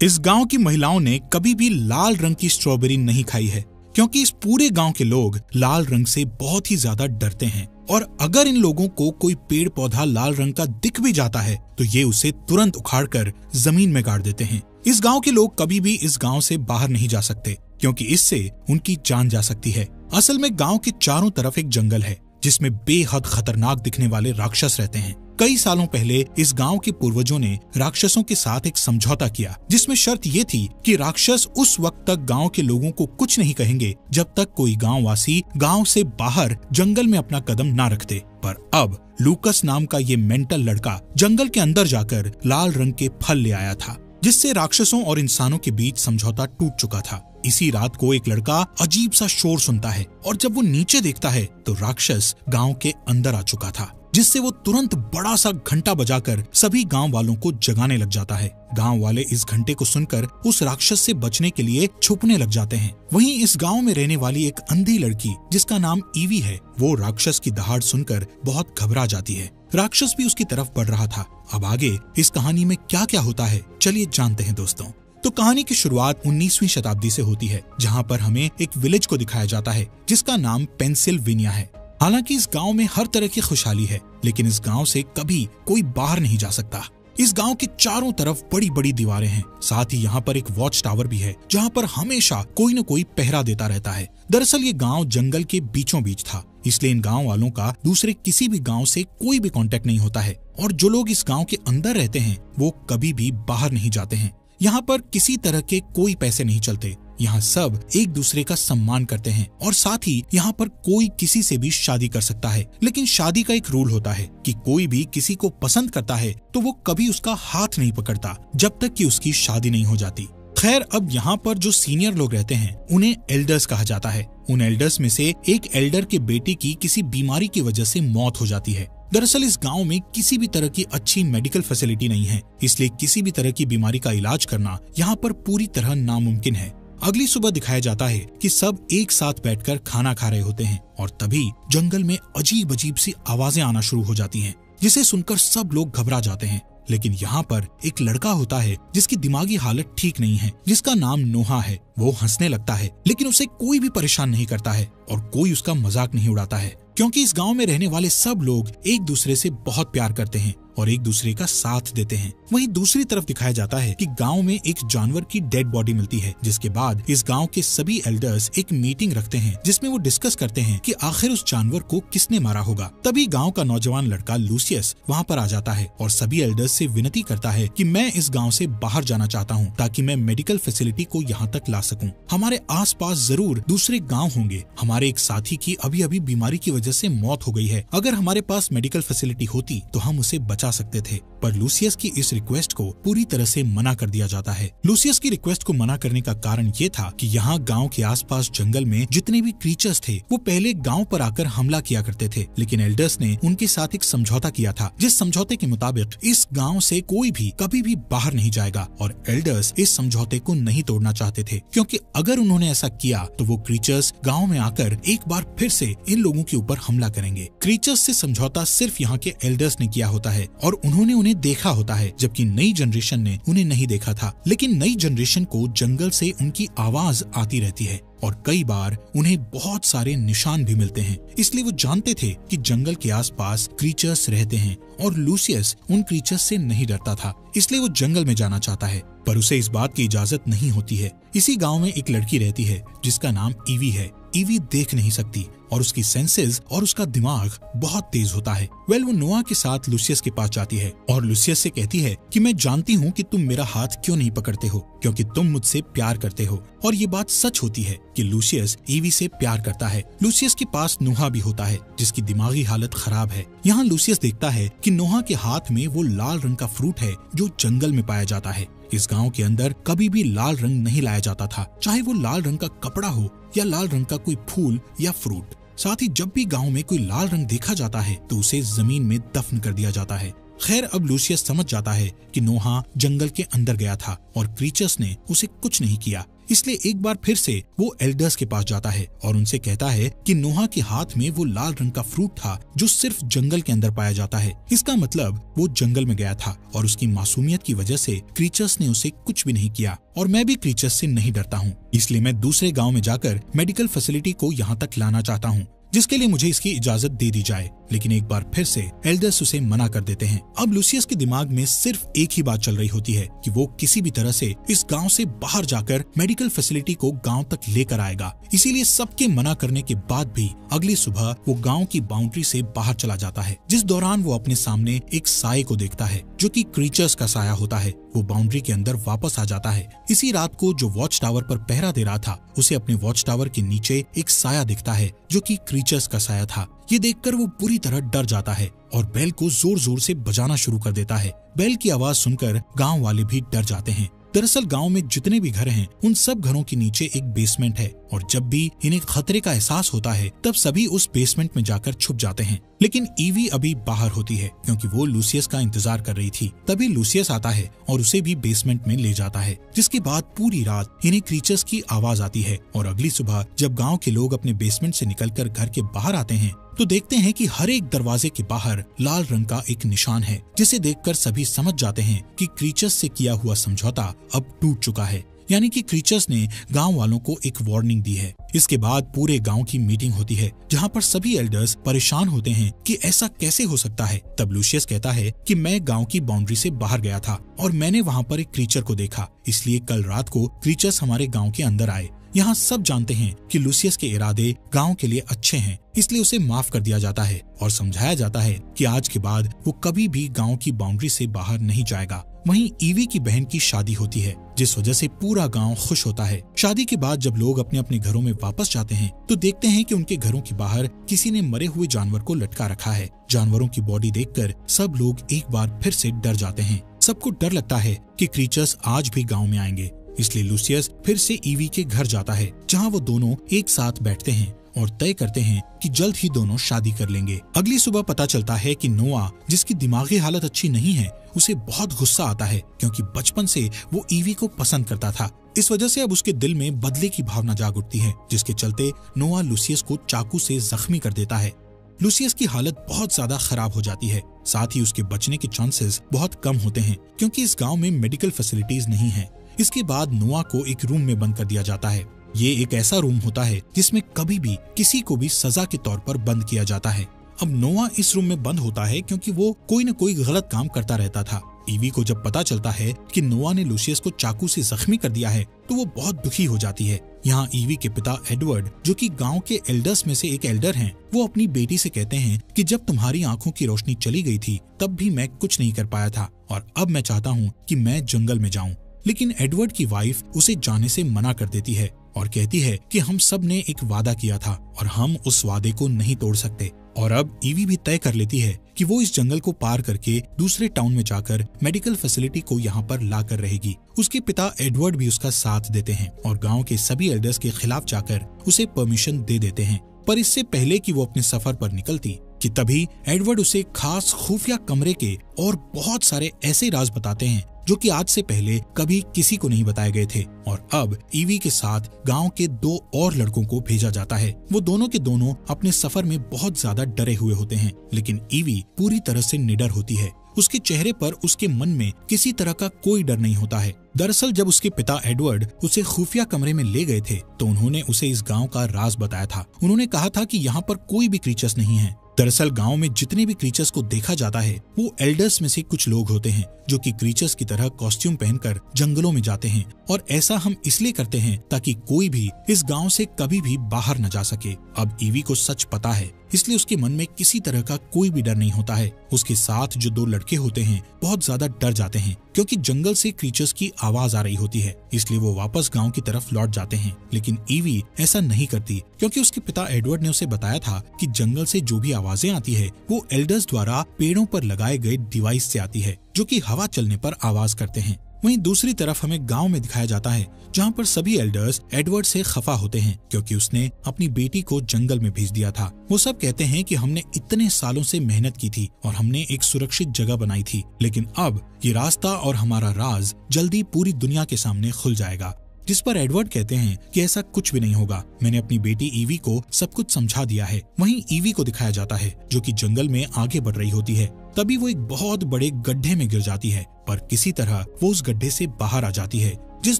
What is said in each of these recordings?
इस गांव की महिलाओं ने कभी भी लाल रंग की स्ट्रॉबेरी नहीं खाई है, क्योंकि इस पूरे गांव के लोग लाल रंग से बहुत ही ज्यादा डरते हैं और अगर इन लोगों को कोई पेड़ पौधा लाल रंग का दिख भी जाता है तो ये उसे तुरंत उखाड़कर जमीन में गाड़ देते हैं। इस गांव के लोग कभी भी इस गांव से बाहर नहीं जा सकते, क्योंकि इससे उनकी जान जा सकती है। असल में गांव के चारों तरफ एक जंगल है जिसमें बेहद खतरनाक दिखने वाले राक्षस रहते हैं। कई सालों पहले इस गांव के पूर्वजों ने राक्षसों के साथ एक समझौता किया, जिसमें शर्त ये थी कि राक्षस उस वक्त तक गांव के लोगों को कुछ नहीं कहेंगे जब तक कोई गांव वासी गांव से बाहर जंगल में अपना कदम ना रखते। पर अब लूकस नाम का ये मेंटल लड़का जंगल के अंदर जाकर लाल रंग के फल ले आया था, जिससे राक्षसों और इंसानों के बीच समझौता टूट चुका था। इसी रात को एक लड़का अजीब सा शोर सुनता है और जब वो नीचे देखता है तो राक्षस गांव के अंदर आ चुका था, जिससे वो तुरंत बड़ा सा घंटा बजाकर सभी गांव वालों को जगाने लग जाता है। गांव वाले इस घंटे को सुनकर उस राक्षस से बचने के लिए छुपने लग जाते हैं। वहीं इस गांव में रहने वाली एक अंधी लड़की जिसका नाम ईवी है, वो राक्षस की दहाड़ सुनकर बहुत घबरा जाती है। राक्षस भी उसकी तरफ बढ़ रहा था। अब आगे इस कहानी में क्या क्या होता है, चलिए जानते हैं दोस्तों। तो कहानी की शुरुआत 19वीं शताब्दी से होती है, जहाँ पर हमें एक विलेज को दिखाया जाता है जिसका नाम पेंसिल्वेनिया है। हालांकि इस गांव में हर तरह की खुशहाली है, लेकिन इस गांव से कभी कोई बाहर नहीं जा सकता। इस गांव के चारों तरफ बड़ी बड़ी दीवारें हैं। साथ ही यहाँ पर एक वॉच टावर भी है, जहाँ पर हमेशा कोई न कोई पहरा देता रहता है। दरअसल ये गांव जंगल के बीचों बीच था, इसलिए इन गांव वालों का दूसरे किसी भी गांव से कोई भी कांटेक्ट नहीं होता है और जो लोग इस गांव के अंदर रहते हैं वो कभी भी बाहर नहीं जाते हैं। यहाँ पर किसी तरह के कोई पैसे नहीं चलते। यहाँ सब एक दूसरे का सम्मान करते हैं और साथ ही यहाँ पर कोई किसी से भी शादी कर सकता है, लेकिन शादी का एक रूल होता है कि कोई भी किसी को पसंद करता है तो वो कभी उसका हाथ नहीं पकड़ता जब तक कि उसकी शादी नहीं हो जाती। खैर, अब यहाँ पर जो सीनियर लोग रहते हैं उन्हें एल्डर्स कहा जाता है। उन एल्डर्स में से एक एल्डर के बेटे की किसी बीमारी की वजह से मौत हो जाती है। दरअसल इस गांव में किसी भी तरह की अच्छी मेडिकल फैसिलिटी नहीं है, इसलिए किसी भी तरह की बीमारी का इलाज करना यहाँ पर पूरी तरह नामुमकिन है। अगली सुबह दिखाया जाता है कि सब एक साथ बैठकर खाना खा रहे होते हैं और तभी जंगल में अजीब अजीब सी आवाजें आना शुरू हो जाती हैं, जिसे सुनकर सब लोग घबरा जाते हैं। लेकिन यहाँ पर एक लड़का होता है जिसकी दिमागी हालत ठीक नहीं है, जिसका नाम नोहा है। वो हंसने लगता है, लेकिन उसे कोई भी परेशान नहीं करता है और कोई उसका मजाक नहीं उड़ाता है, क्योंकि इस गांव में रहने वाले सब लोग एक दूसरे से बहुत प्यार करते हैं और एक दूसरे का साथ देते हैं। वहीं दूसरी तरफ दिखाया जाता है कि गांव में एक जानवर की डेड बॉडी मिलती है, जिसके बाद इस गांव के सभी एल्डर्स एक मीटिंग रखते हैं जिसमें वो डिस्कस करते हैं कि आखिर उस जानवर को किसने मारा होगा। तभी गांव का नौजवान लड़का लूसियस वहां पर आ जाता है और सभी एल्डर्स से विनती करता है कि मैं इस गाँव से बाहर जाना चाहता हूँ ताकि मैं मेडिकल फैसिलिटी को यहाँ तक ला सकूँ। हमारे आस पास जरूर दूसरे गाँव होंगे। हमारे एक साथी की अभी अभी बीमारी की वजह से मौत हो गई है। अगर हमारे पास मेडिकल फैसिलिटी होती तो हम उसे बचा सकते थे। पर लूसियस की इस रिक्वेस्ट को पूरी तरह से मना कर दिया जाता है। लूसियस की रिक्वेस्ट को मना करने का कारण ये था कि यहाँ गांव के आसपास जंगल में जितने भी क्रीचर्स थे वो पहले गांव पर आकर हमला किया करते थे, लेकिन एल्डर्स ने उनके साथ एक समझौता किया था, जिस समझौते के मुताबिक इस गांव से कोई भी कभी भी बाहर नहीं जाएगा और एल्डर्स इस समझौते को नहीं तोड़ना चाहते थे, क्योंकि अगर उन्होंने ऐसा किया तो वो क्रीचर्स गाँव में आकर एक बार फिर से इन लोगों के ऊपर हमला करेंगे। क्रीचर्स से समझौता सिर्फ यहाँ के एल्डर्स ने किया होता है और उन्होंने उन्हें देखा होता है, जबकि नई जनरेशन ने उन्हें नहीं देखा था। लेकिन नई जनरेशन को जंगल से उनकी आवाज आती रहती है और कई बार उन्हें बहुत सारे निशान भी मिलते हैं, इसलिए वो जानते थे कि जंगल के आसपास क्रीचर्स रहते हैं और लूसियस उन क्रीचर्स से नहीं डरता था, इसलिए वो जंगल में जाना चाहता है, पर उसे इस बात की इजाजत नहीं होती है। इसी गांव में एक लड़की रहती है जिसका नाम ईवी है। ईवी देख नहीं सकती और उसकी सेंसेस और उसका दिमाग बहुत तेज होता है। वो नोआ के साथ लूसियस के पास जाती है और लूसियस से कहती है कि मैं जानती हूँ कि तुम मेरा हाथ क्यों नहीं पकड़ते हो, क्योंकि तुम मुझसे प्यार करते हो। और ये बात सच होती है कि लूसियस ईवी से प्यार करता है। लूसियस के पास नोहा भी होता है जिसकी दिमागी हालत खराब है। यहाँ लूसियस देखता है कि नोहा के हाथ में वो लाल रंग का फ्रूट है जो जंगल में पाया जाता है। इस गांव के अंदर कभी भी लाल रंग नहीं लाया जाता था, चाहे वो लाल रंग का कपड़ा हो या लाल रंग का कोई फूल या फ्रूट। साथ ही जब भी गांव में कोई लाल रंग देखा जाता है तो उसे जमीन में दफन कर दिया जाता है। खैर, अब लूसियस समझ जाता है कि नोहा जंगल के अंदर गया था और क्रीचर्स ने उसे कुछ नहीं किया, इसलिए एक बार फिर से वो एल्डर्स के पास जाता है और उनसे कहता है कि नोहा के हाथ में वो लाल रंग का फ्रूट था जो सिर्फ जंगल के अंदर पाया जाता है। इसका मतलब वो जंगल में गया था और उसकी मासूमियत की वजह से क्रीचर्स ने उसे कुछ भी नहीं किया। और मैं भी क्रीचर्स से नहीं डरता हूँ, इसलिए मैं दूसरे गाँव में जाकर मेडिकल फैसिलिटी को यहाँ तक लाना चाहता हूँ, जिसके लिए मुझे इसकी इजाजत दे दी जाए। लेकिन एक बार फिर से एल्डर्स उसे मना कर देते हैं। अब लूसियस के दिमाग में सिर्फ एक ही बात चल रही होती है कि वो किसी भी तरह से इस गांव से बाहर जाकर मेडिकल फैसिलिटी को गांव तक लेकर आएगा। इसीलिए सबके मना करने के बाद भी अगली सुबह वो गांव की बाउंड्री से बाहर चला जाता है, जिस दौरान वो अपने सामने एक साये को देखता है जो कि क्रीचर्स का साया होता है। वो बाउंड्री के अंदर वापस आ जाता है। इसी रात को जो वॉच टावर पर पहरा दे रहा था, उसे अपने वॉच टावर के नीचे एक साया दिखता है जो कि क्रीचर्स का साया था। ये देखकर वो पूरी तरह डर जाता है और बेल को जोर जोर से बजाना शुरू कर देता है। बेल की आवाज सुनकर गांव वाले भी डर जाते हैं। दरअसल गांव में जितने भी घर हैं, उन सब घरों के नीचे एक बेसमेंट है और जब भी इन्हें खतरे का एहसास होता है तब सभी उस बेसमेंट में जाकर छुप जाते हैं। लेकिन ईवी अभी बाहर होती है क्योंकि वो लूसियस का इंतजार कर रही थी। तभी लूसियस आता है और उसे भी बेसमेंट में ले जाता है, जिसके बाद पूरी रात इन्हें क्रीचर्स की आवाज आती है। और अगली सुबह जब गाँव के लोग अपने बेसमेंट से निकलकर घर के बाहर आते हैं तो देखते हैं कि हर एक दरवाजे के बाहर लाल रंग का एक निशान है, जिसे देखकर सभी समझ जाते हैं कि क्रीचर्स से किया हुआ समझौता अब टूट चुका है। यानी कि क्रीचर्स ने गांव वालों को एक वार्निंग दी है। इसके बाद पूरे गांव की मीटिंग होती है जहां पर सभी एल्डर्स परेशान होते हैं कि ऐसा कैसे हो सकता है। तब लूसियस कहता है कि मैं गांव की बाउंड्री से बाहर गया था और मैंने वहां पर एक क्रीचर को देखा, इसलिए कल रात को क्रीचर्स हमारे गांव के अंदर आए। यहाँ सब जानते हैं कि लूसियस के इरादे गांव के लिए अच्छे हैं, इसलिए उसे माफ कर दिया जाता है और समझाया जाता है कि आज के बाद वो कभी भी गांव की बाउंड्री से बाहर नहीं जाएगा। वहीं ईवी की बहन की शादी होती है, जिस वजह से पूरा गांव खुश होता है। शादी के बाद जब लोग अपने अपने घरों में वापस जाते हैं तो देखते हैं कि उनके घरों के बाहर किसी ने मरे हुए जानवर को लटका रखा है। जानवरों की बॉडी देखकर सब लोग एक बार फिर से डर जाते हैं। सबको डर लगता है कि क्रीचर्स आज भी गाँव में आएंगे, इसलिए लूसियस फिर से ईवी के घर जाता है जहां वो दोनों एक साथ बैठते हैं और तय करते हैं कि जल्द ही दोनों शादी कर लेंगे। अगली सुबह पता चलता है कि नोआ, जिसकी दिमागी हालत अच्छी नहीं है, उसे बहुत गुस्सा आता है क्योंकि बचपन से वो ईवी को पसंद करता था। इस वजह से अब उसके दिल में बदले की भावना जाग उठती है, जिसके चलते नोआ लूसियस को चाकू से जख्मी कर देता है। लूसियस की हालत बहुत ज्यादा खराब हो जाती है, साथ ही उसके बचने के चांसेस बहुत कम होते हैं क्योंकि इस गाँव में मेडिकल फैसिलिटीज नहीं है। इसके बाद नोआ को एक रूम में बंद कर दिया जाता है। ये एक ऐसा रूम होता है जिसमें कभी भी किसी को भी सजा के तौर पर बंद किया जाता है। अब नोआ इस रूम में बंद होता है क्योंकि वो कोई न कोई गलत काम करता रहता था। ईवी को जब पता चलता है कि नोआ ने लूसियस को चाकू से जख्मी कर दिया है तो वो बहुत दुखी हो जाती है। यहाँ ईवी के पिता एडवर्ड, जो कि गांव के एल्डर्स में से एक एल्डर हैं, वो अपनी बेटी से कहते हैं कि जब तुम्हारी आंखों की रोशनी चली गई थी तब भी मैं कुछ नहीं कर पाया था और अब मैं चाहता हूँ कि मैं जंगल में जाऊँ। लेकिन एडवर्ड की वाइफ उसे जाने से मना कर देती है और कहती है कि हम सब ने एक वादा किया था और हम उस वादे को नहीं तोड़ सकते। और अब ईवी भी तय कर लेती है कि वो इस जंगल को पार करके दूसरे टाउन में जाकर मेडिकल फैसिलिटी को यहाँ पर ला कर रहेगी। उसके पिता एडवर्ड भी उसका साथ देते हैं और गांव के सभी एल्डर्स के खिलाफ जाकर उसे परमिशन दे देते हैं। पर इससे पहले कि वो अपने सफर पर निकलती कि तभी एडवर्ड उसे खास खुफिया कमरे के और बहुत सारे ऐसे राज बताते हैं जो कि आज से पहले कभी किसी को नहीं बताए गए थे। और अब ईवी के साथ गांव के 2 और लड़कों को भेजा जाता है। वो दोनों के दोनों अपने सफर में बहुत ज्यादा डरे हुए होते हैं, लेकिन ईवी पूरी तरह से निडर होती है। उसके चेहरे पर, उसके मन में किसी तरह का कोई डर नहीं होता है। दरअसल जब उसके पिता एडवर्ड उसे खुफिया कमरे में ले गए थे तो उन्होंने उसे इस गांव का राज बताया था। उन्होंने कहा था कि यहाँ पर कोई भी क्रीचर्स नहीं है। दरअसल गांव में जितने भी क्रीचर्स को देखा जाता है वो एल्डर्स में से कुछ लोग होते हैं जो कि क्रीचर्स की तरह कॉस्ट्यूम पहनकर जंगलों में जाते हैं। और ऐसा हम इसलिए करते हैं ताकि कोई भी इस गांव से कभी भी बाहर न जा सके। अब ईवी को सच पता है, इसलिए उसके मन में किसी तरह का कोई भी डर नहीं होता है। उसके साथ जो 2 लड़के होते हैं बहुत ज्यादा डर जाते हैं क्योंकि जंगल से क्रीचर्स की आवाज आ रही होती है, इसलिए वो वापस गांव की तरफ लौट जाते हैं। लेकिन ईवी ऐसा नहीं करती क्योंकि उसके पिता एडवर्ड ने उसे बताया था कि जंगल से जो भी आवाजें आती है वो एल्डर्स द्वारा पेड़ों पर लगाए गए डिवाइस से आती है जो कि हवा चलने पर आवाज करते हैं। वहीं दूसरी तरफ हमें गांव में दिखाया जाता है जहां पर सभी एल्डर्स एडवर्ड से खफा होते हैं क्योंकि उसने अपनी बेटी को जंगल में भेज दिया था। वो सब कहते हैं कि हमने इतने सालों से मेहनत की थी और हमने एक सुरक्षित जगह बनाई थी, लेकिन अब ये रास्ता और हमारा राज जल्दी पूरी दुनिया के सामने खुल जाएगा, जिस पर एडवर्ड कहते हैं कि ऐसा कुछ भी नहीं होगा, मैंने अपनी बेटी ईवी को सब कुछ समझा दिया है। वहीं ईवी को दिखाया जाता है जो कि जंगल में आगे बढ़ रही होती है। तभी वो एक बहुत बड़े गड्ढे में गिर जाती है, पर किसी तरह वो उस गड्ढे से बाहर आ जाती है, जिस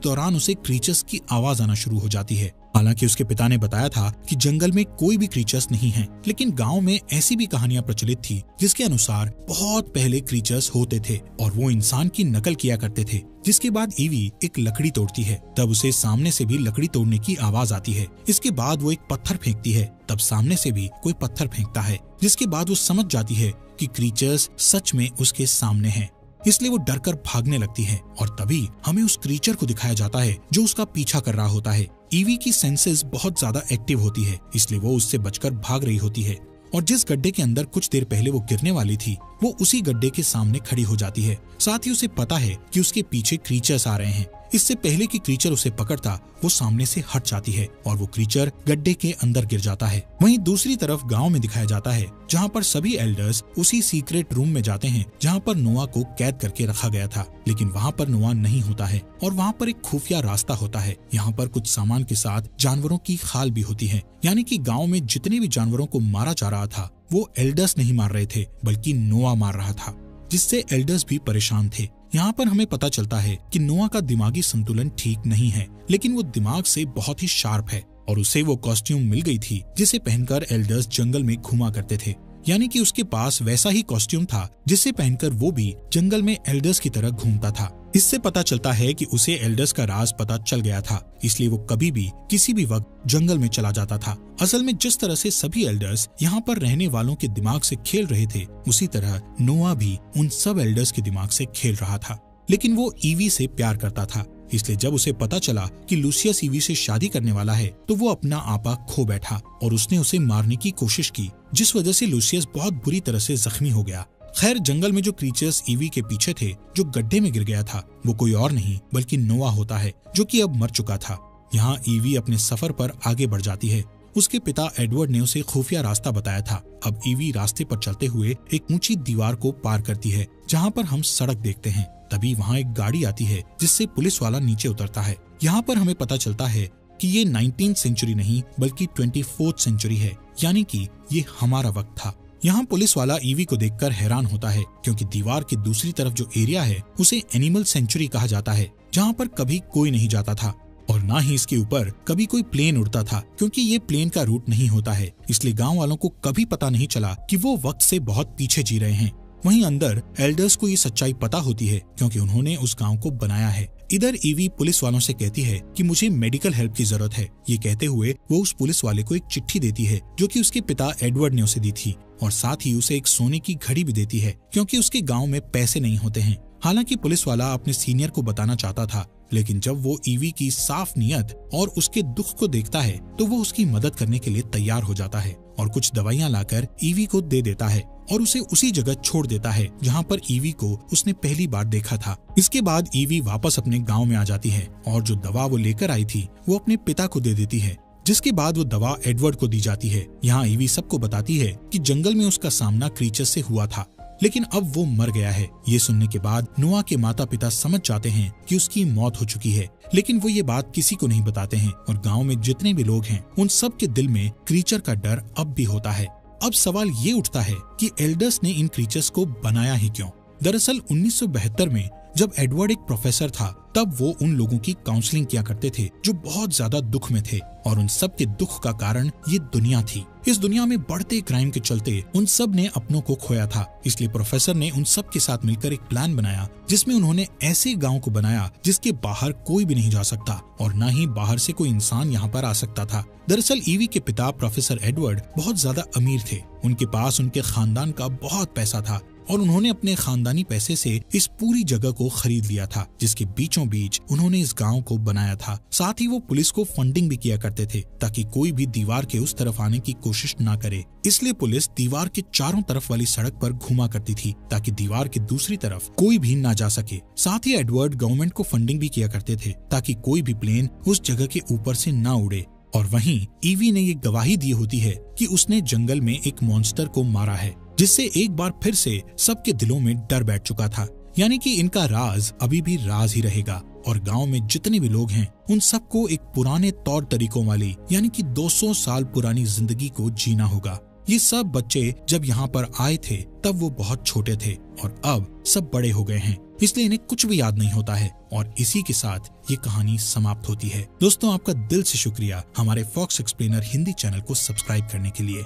दौरान उसे क्रीचर्स की आवाज आना शुरू हो जाती है। हालांकि उसके पिता ने बताया था कि जंगल में कोई भी क्रीचर्स नहीं हैं, लेकिन गांव में ऐसी भी कहानियां प्रचलित थी जिसके अनुसार बहुत पहले क्रीचर्स होते थे और वो इंसान की नकल किया करते थे। जिसके बाद ईवी एक लकड़ी तोड़ती है, तब उसे सामने से भी लकड़ी तोड़ने की आवाज आती है। इसके बाद वो एक पत्थर फेंकती है, तब सामने से भी कोई पत्थर फेंकता है, जिसके बाद वो समझ जाती है कि क्रीचर्स सच में उसके सामने हैं। इसलिए वो डरकर भागने लगती है और तभी हमें उस क्रीचर को दिखाया जाता है जो उसका पीछा कर रहा होता है। ईवी की सेंसेस बहुत ज्यादा एक्टिव होती है, इसलिए वो उससे बचकर भाग रही होती है और जिस गड्ढे के अंदर कुछ देर पहले वो गिरने वाली थी, वो उसी गड्ढे के सामने खड़ी हो जाती है। साथ ही उसे पता है कि उसके पीछे क्रीचर्स आ रहे हैं। इससे पहले कि क्रीचर उसे पकड़ता, वो सामने से हट जाती है और वो क्रीचर गड्ढे के अंदर गिर जाता है। वहीं दूसरी तरफ गांव में दिखाया जाता है, जहां पर सभी एल्डर्स उसी सीक्रेट रूम में जाते हैं जहां पर नोआ को कैद करके रखा गया था, लेकिन वहां पर नोआ नहीं होता है और वहां पर एक खुफिया रास्ता होता है। यहाँ पर कुछ सामान के साथ जानवरों की खाल भी होती है, यानी कि गाँव में जितने भी जानवरों को मारा जा रहा था वो एल्डर्स नहीं मार रहे थे बल्कि नोआ मार रहा था, जिससे एल्डर्स भी परेशान थे। यहाँ पर हमें पता चलता है कि नोआ का दिमागी संतुलन ठीक नहीं है, लेकिन वो दिमाग से बहुत ही शार्प है और उसे वो कॉस्ट्यूम मिल गई थी जिसे पहनकर एल्डर्स जंगल में घुमा करते थे। यानी कि उसके पास वैसा ही कॉस्ट्यूम था जिसे पहनकर वो भी जंगल में एल्डर्स की तरह घूमता था। इससे पता चलता है कि उसे एल्डर्स का राज पता चल गया था, इसलिए वो कभी भी किसी भी वक्त जंगल में चला जाता था। असल में जिस तरह से सभी एल्डर्स यहाँ पर रहने वालों के दिमाग से खेल रहे थे, उसी तरह नोआ भी उन सब एल्डर्स के दिमाग से खेल रहा था। लेकिन वो ईवी से प्यार करता था, इसलिए जब उसे पता चला कि लूसियस ईवी से शादी करने वाला है तो वो अपना आपा खो बैठा और उसने उसे मारने की कोशिश की, जिस वजह से लूसियस बहुत बुरी तरह से जख्मी हो गया। खैर, जंगल में जो क्रीचर्स ईवी के पीछे थे, जो गड्ढे में गिर गया था, वो कोई और नहीं बल्कि नोआ होता है, जो कि अब मर चुका था। यहाँ ईवी अपने सफर पर आगे बढ़ जाती है। उसके पिता एडवर्ड ने उसे खुफिया रास्ता बताया था। अब ईवी रास्ते पर चलते हुए एक ऊंची दीवार को पार करती है, जहाँ पर हम सड़क देखते हैं। तभी वहाँ एक गाड़ी आती है जिससे पुलिस वाला नीचे उतरता है। यहाँ पर हमें पता चलता है कि ये 19th सेंचुरी नहीं बल्कि 24th सेंचुरी है, यानी कि ये हमारा वक्त था। यहाँ पुलिस वाला ईवी को देखकर हैरान होता है, क्योंकि दीवार की दूसरी तरफ जो एरिया है उसे एनिमल सेंचुरी कहा जाता है, जहाँ पर कभी कोई नहीं जाता था और ना ही इसके ऊपर कभी कोई प्लेन उड़ता था, क्योंकि ये प्लेन का रूट नहीं होता है। इसलिए गाँव वालों को कभी पता नहीं चला कि वो वक्त से बहुत पीछे जी रहे हैं। वहीं अंदर एल्डर्स को ये सच्चाई पता होती है, क्योंकि उन्होंने उस गांव को बनाया है। इधर ईवी पुलिस वालों से कहती है कि मुझे मेडिकल हेल्प की जरूरत है। ये कहते हुए वो उस पुलिस वाले को एक चिट्ठी देती है जो कि उसके पिता एडवर्ड ने उसे दी थी, और साथ ही उसे एक सोने की घड़ी भी देती है, क्योंकि उसके गाँव में पैसे नहीं होते हैं। हालांकि पुलिस वाला अपने सीनियर को बताना चाहता था, लेकिन जब वो ईवी की साफ नीयत और उसके दुख को देखता है तो वो उसकी मदद करने के लिए तैयार हो जाता है और कुछ दवाइयाँ लाकर ईवी को दे देता है और उसे उसी जगह छोड़ देता है जहाँ पर ईवी को उसने पहली बार देखा था। इसके बाद ईवी वापस अपने गांव में आ जाती है और जो दवा वो लेकर आई थी वो अपने पिता को दे देती है, जिसके बाद वो दवा एडवर्ड को दी जाती है। यहाँ ईवी सबको बताती है कि जंगल में उसका सामना क्रीचर से हुआ था, लेकिन अब वो मर गया है। ये सुनने के बाद नोआ के माता पिता समझ जाते हैं कि उसकी मौत हो चुकी है, लेकिन वो ये बात किसी को नहीं बताते हैं और गांव में जितने भी लोग हैं उन सब के दिल में क्रीचर का डर अब भी होता है। अब सवाल ये उठता है कि एल्डर्स ने इन क्रीचर्स को बनाया ही क्यों? दरअसल 1972 में जब एडवर्ड एक प्रोफेसर था, तब वो उन लोगों की काउंसलिंग किया करते थे जो बहुत ज्यादा दुख में थे, और उन सब के दुख का कारण ये दुनिया थी। इस दुनिया में बढ़ते क्राइम के चलते उन सब ने अपनों को खोया था, इसलिए प्रोफेसर ने उन सब के साथ मिलकर एक प्लान बनाया, जिसमें उन्होंने ऐसे गांव को बनाया जिसके बाहर कोई भी नहीं जा सकता और न ही बाहर से कोई इंसान यहाँ पर आ सकता था। दरअसल ईवी के पिता प्रोफेसर एडवर्ड बहुत ज्यादा अमीर थे। उनके पास उनके खानदान का बहुत पैसा था और उन्होंने अपने खानदानी पैसे से इस पूरी जगह को खरीद लिया था, जिसके बीचों बीच उन्होंने इस गांव को बनाया था। साथ ही वो पुलिस को फंडिंग भी किया करते थे ताकि कोई भी दीवार के उस तरफ आने की कोशिश ना करे। इसलिए पुलिस दीवार के चारों तरफ वाली सड़क पर घुमा करती थी ताकि दीवार की दूसरी तरफ कोई भी ना जा सके। साथ ही एडवर्ड गवर्नमेंट को फंडिंग भी किया करते थे ताकि कोई भी प्लेन उस जगह के ऊपर से ना उड़े। और वहीं ईवी ने ये गवाही दी होती है कि उसने जंगल में एक मॉन्स्टर को मारा है, जिससे एक बार फिर से सबके दिलों में डर बैठ चुका था। यानी कि इनका राज अभी भी राज ही रहेगा। और गांव में जितने भी लोग हैं उन सबको एक पुराने तौर तरीकों वाली यानी कि 200 साल पुरानी जिंदगी को जीना होगा। ये सब बच्चे जब यहाँ पर आए थे तब वो बहुत छोटे थे और अब सब बड़े हो गए हैं, इसलिए इन्हें कुछ भी याद नहीं होता है। और इसी के साथ ये कहानी समाप्त होती है। दोस्तों, आपका दिल से शुक्रिया हमारे फॉक्स एक्सप्लेनर हिंदी चैनल को सब्सक्राइब करने के लिए।